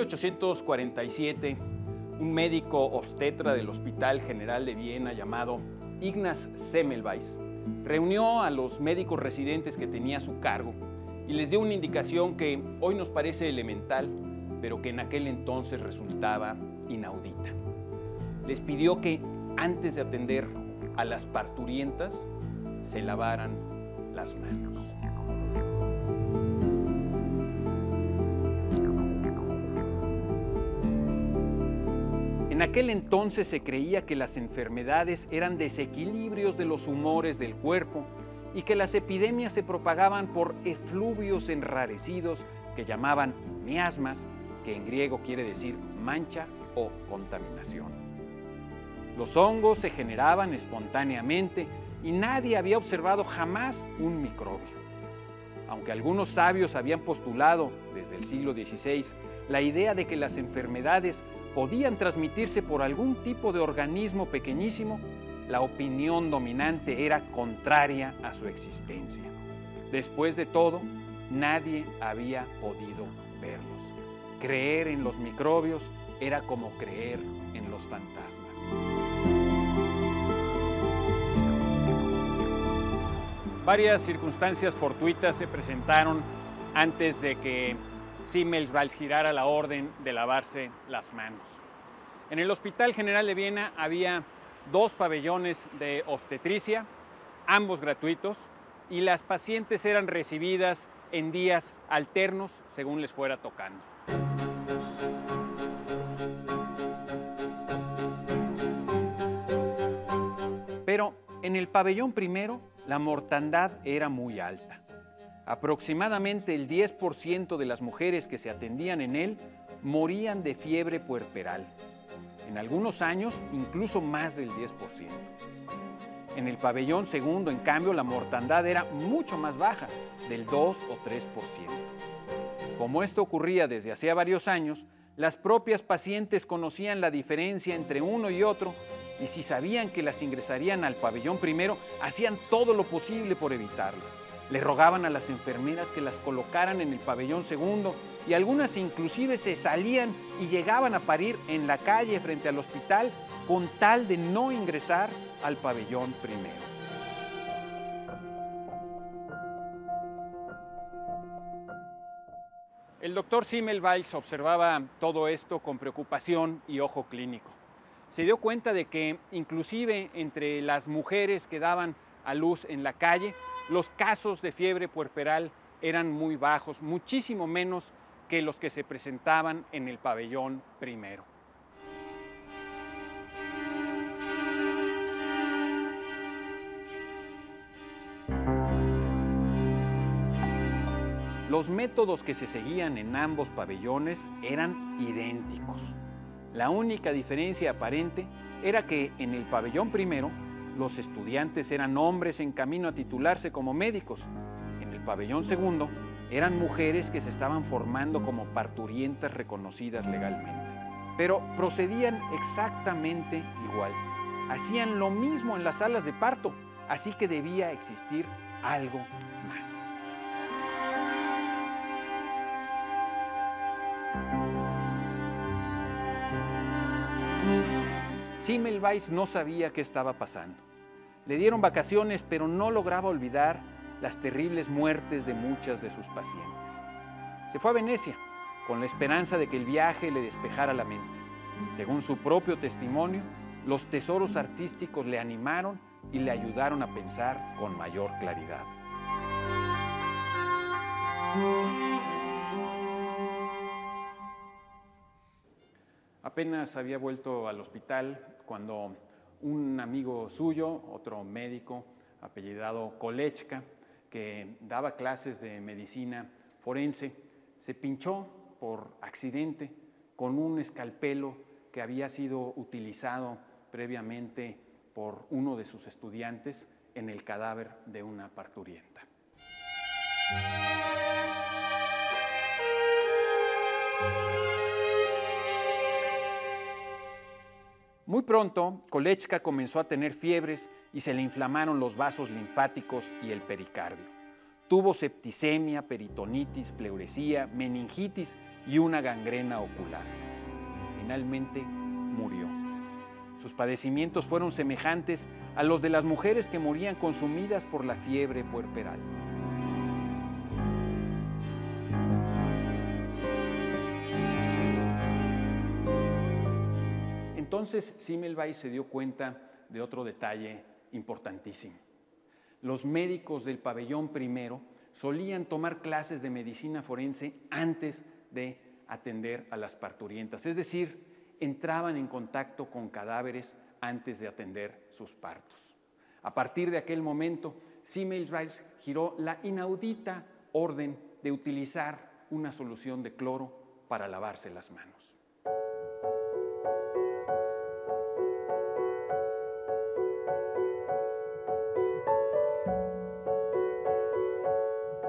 1847, un médico obstetra del Hospital General de Viena llamado Ignaz Semmelweis reunió a los médicos residentes que tenía a su cargo y les dio una indicación que hoy nos parece elemental, pero que en aquel entonces resultaba inaudita. Les pidió que antes de atender a las parturientas se lavaran las manos. En aquel entonces se creía que las enfermedades eran desequilibrios de los humores del cuerpo y que las epidemias se propagaban por efluvios enrarecidos que llamaban miasmas, que en griego quiere decir mancha o contaminación. Los hongos se generaban espontáneamente y nadie había observado jamás un microbio. Aunque algunos sabios habían postulado desde el siglo XVI la idea de que las enfermedades podían transmitirse por algún tipo de organismo pequeñísimo, la opinión dominante era contraria a su existencia. Después de todo, nadie había podido verlos. Creer en los microbios era como creer en los fantasmas. Varias circunstancias fortuitas se presentaron antes de que Semmelweis girara la orden de lavarse las manos. En el Hospital General de Viena había 2 pabellones de obstetricia, ambos gratuitos, y las pacientes eran recibidas en días alternos según les fuera tocando. Pero en el pabellón primero la mortandad era muy alta. Aproximadamente el 10% de las mujeres que se atendían en él morían de fiebre puerperal. En algunos años, incluso más del 10%. En el pabellón segundo, en cambio, la mortandad era mucho más baja, del 2 o 3%. Como esto ocurría desde hacía varios años, las propias pacientes conocían la diferencia entre uno y otro y si sabían que las ingresarían al pabellón primero, hacían todo lo posible por evitarlo. Le rogaban a las enfermeras que las colocaran en el pabellón segundo y algunas inclusive se salían y llegaban a parir en la calle frente al hospital con tal de no ingresar al pabellón primero. El doctor Semmelweis observaba todo esto con preocupación y ojo clínico. Se dio cuenta de que inclusive entre las mujeres que daban a luz en la calle, los casos de fiebre puerperal eran muy bajos, muchísimo menos que los que se presentaban en el pabellón primero. Los métodos que se seguían en ambos pabellones eran idénticos. La única diferencia aparente era que en el pabellón primero los estudiantes eran hombres en camino a titularse como médicos. En el pabellón segundo eran mujeres que se estaban formando como parturientas reconocidas legalmente. Pero procedían exactamente igual. Hacían lo mismo en las salas de parto, así que debía existir algo más. Semmelweis no sabía qué estaba pasando. Le dieron vacaciones, pero no lograba olvidar las terribles muertes de muchas de sus pacientes. Se fue a Venecia con la esperanza de que el viaje le despejara la mente. Según su propio testimonio, los tesoros artísticos le animaron y le ayudaron a pensar con mayor claridad. Apenas había vuelto al hospital cuando un amigo suyo, otro médico apellidado Kolečka, que daba clases de medicina forense, se pinchó por accidente con un escalpelo que había sido utilizado previamente por uno de sus estudiantes en el cadáver de una parturienta. Muy pronto, Kolečka comenzó a tener fiebres y se le inflamaron los vasos linfáticos y el pericardio. Tuvo septicemia, peritonitis, pleuresía, meningitis y una gangrena ocular. Finalmente murió. Sus padecimientos fueron semejantes a los de las mujeres que morían consumidas por la fiebre puerperal. Entonces Semmelweis se dio cuenta de otro detalle importantísimo. Los médicos del pabellón primero solían tomar clases de medicina forense antes de atender a las parturientas, es decir, entraban en contacto con cadáveres antes de atender sus partos. A partir de aquel momento, Semmelweis giró la inaudita orden de utilizar una solución de cloro para lavarse las manos.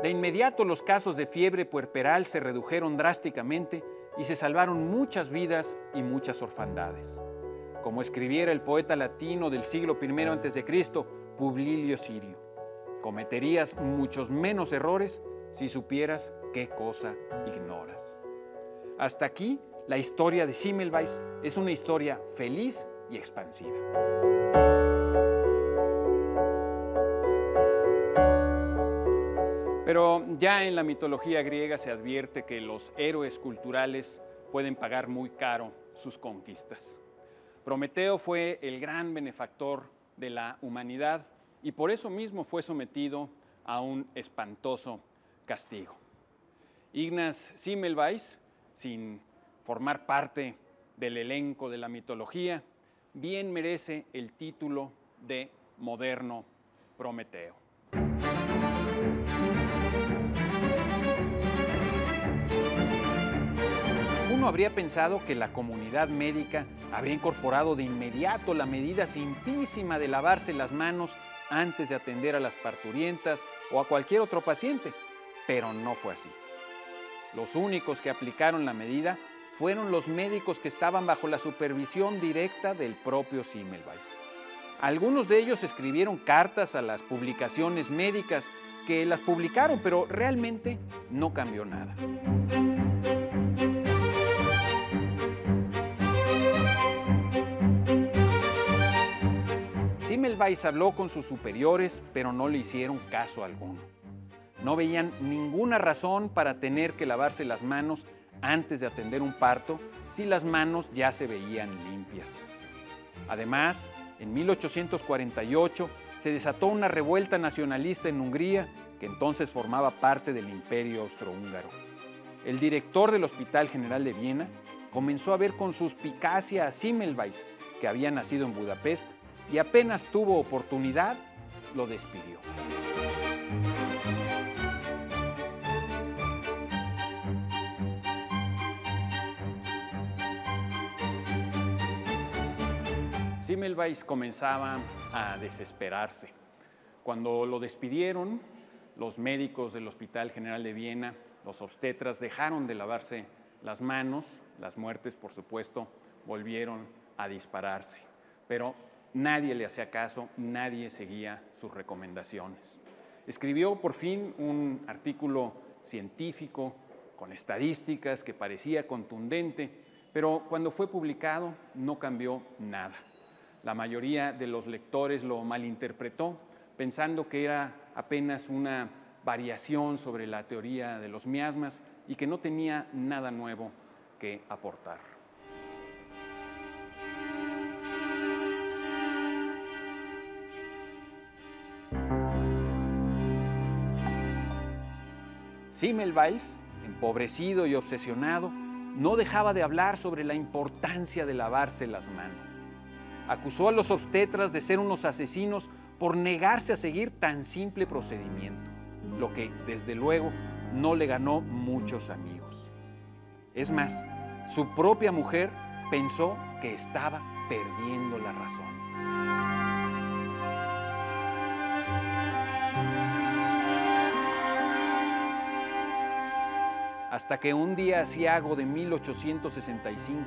De inmediato los casos de fiebre puerperal se redujeron drásticamente y se salvaron muchas vidas y muchas orfandades. Como escribiera el poeta latino del siglo I a.C., Publio Sirio, cometerías muchos menos errores si supieras qué cosa ignoras. Hasta aquí, la historia de Semmelweis es una historia feliz y expansiva. Pero ya en la mitología griega se advierte que los héroes culturales pueden pagar muy caro sus conquistas. Prometeo fue el gran benefactor de la humanidad y por eso mismo fue sometido a un espantoso castigo. Ignaz Semmelweis, sin formar parte del elenco de la mitología, bien merece el título de moderno Prometeo. Uno habría pensado que la comunidad médica habría incorporado de inmediato la medida simplísima de lavarse las manos antes de atender a las parturientas o a cualquier otro paciente, pero no fue así. Los únicos que aplicaron la medida fueron los médicos que estaban bajo la supervisión directa del propio Semmelweis. Algunos de ellos escribieron cartas a las publicaciones médicas que las publicaron, pero realmente no cambió nada. Semmelweis habló con sus superiores, pero no le hicieron caso alguno. No veían ninguna razón para tener que lavarse las manos antes de atender un parto si las manos ya se veían limpias. Además, en 1848 se desató una revuelta nacionalista en Hungría, que entonces formaba parte del Imperio Austrohúngaro. El director del Hospital General de Viena comenzó a ver con suspicacia a Semmelweis, que había nacido en Budapest, y apenas tuvo oportunidad, lo despidió. Semmelweis comenzaba a desesperarse. Cuando lo despidieron, los médicos del Hospital General de Viena, los obstetras, dejaron de lavarse las manos. Las muertes, por supuesto, volvieron a dispararse. Pero nadie le hacía caso, nadie seguía sus recomendaciones. Escribió por fin un artículo científico con estadísticas que parecía contundente, pero cuando fue publicado no cambió nada. La mayoría de los lectores lo malinterpretó, pensando que era apenas una variación sobre la teoría de los miasmas y que no tenía nada nuevo que aportar. Semmelweis, empobrecido y obsesionado, no dejaba de hablar sobre la importancia de lavarse las manos. Acusó a los obstetras de ser unos asesinos por negarse a seguir tan simple procedimiento, lo que, desde luego, no le ganó muchos amigos. Es más, su propia mujer pensó que estaba perdiendo la razón. Hasta que un día aciago de 1865,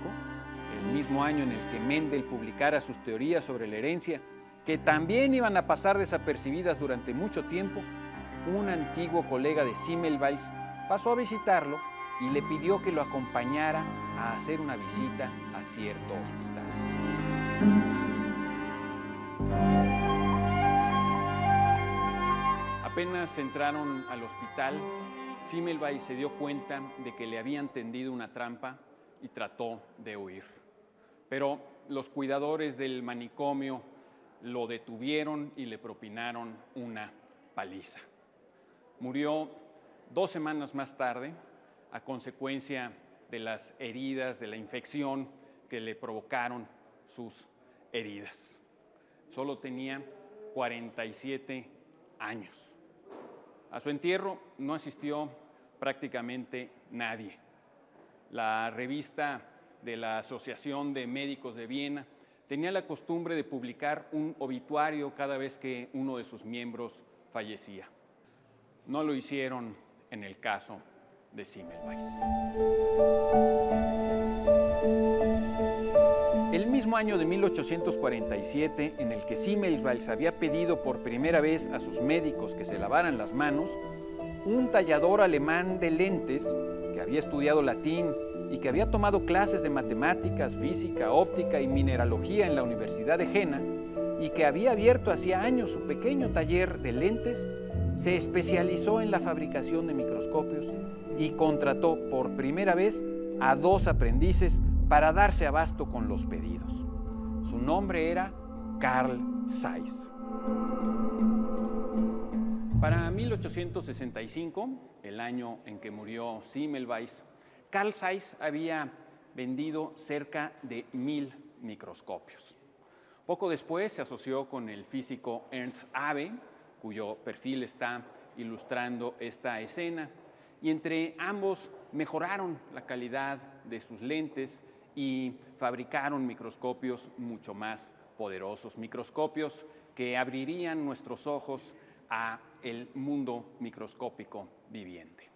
el mismo año en el que Mendel publicara sus teorías sobre la herencia, que también iban a pasar desapercibidas durante mucho tiempo, un antiguo colega de Semmelweis pasó a visitarlo y le pidió que lo acompañara a hacer una visita a cierto hospital. Apenas entraron al hospital, Semmelweis se dio cuenta de que le habían tendido una trampa y trató de huir. Pero los cuidadores del manicomio lo detuvieron y le propinaron una paliza. Murió 2 semanas más tarde a consecuencia de las heridas, de la infección que le provocaron sus heridas. Solo tenía 47 años. A su entierro no asistió prácticamente nadie. La revista de la Asociación de Médicos de Viena tenía la costumbre de publicar un obituario cada vez que uno de sus miembros fallecía. No lo hicieron en el caso de Semmelweis. El mismo año de 1847, en el que Semmelweis había pedido por primera vez a sus médicos que se lavaran las manos, un tallador alemán de lentes, que había estudiado latín y que había tomado clases de matemáticas, física, óptica y mineralogía en la Universidad de Jena, y que había abierto hacía años su pequeño taller de lentes, se especializó en la fabricación de microscopios y contrató por primera vez a 2 aprendices para darse abasto con los pedidos. Su nombre era Carl Zeiss. Para 1865, el año en que murió Semmelweis, Carl Zeiss había vendido cerca de 1000 microscopios. Poco después se asoció con el físico Ernst Abbe, cuyo perfil está ilustrando esta escena, y entre ambos mejoraron la calidad de sus lentes y fabricaron microscopios mucho más poderosos, microscopios que abrirían nuestros ojos a el mundo microscópico viviente.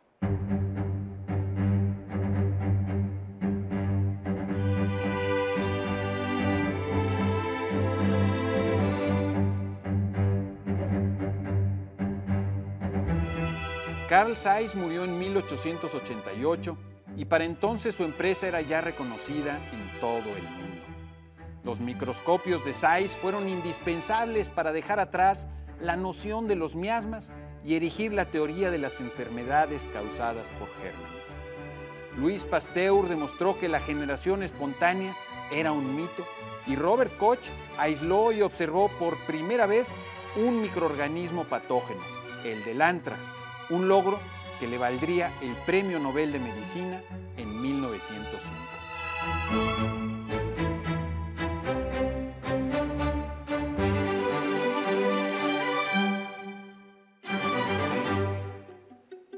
Carl Zeiss murió en 1888 y para entonces su empresa era ya reconocida en todo el mundo. Los microscopios de Zeiss fueron indispensables para dejar atrás la noción de los miasmas y erigir la teoría de las enfermedades causadas por gérmenes. Louis Pasteur demostró que la generación espontánea era un mito y Robert Koch aisló y observó por primera vez un microorganismo patógeno, el del antrax, un logro que le valdría el Premio Nobel de Medicina en 1905.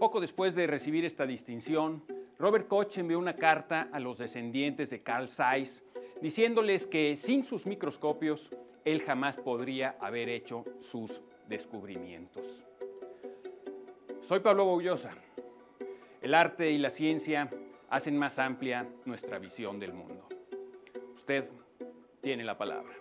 Poco después de recibir esta distinción, Robert Koch envió una carta a los descendientes de Carl Zeiss diciéndoles que sin sus microscopios él jamás podría haber hecho sus descubrimientos. Soy Pablo Boullosa. El arte y la ciencia hacen más amplia nuestra visión del mundo. Usted tiene la palabra.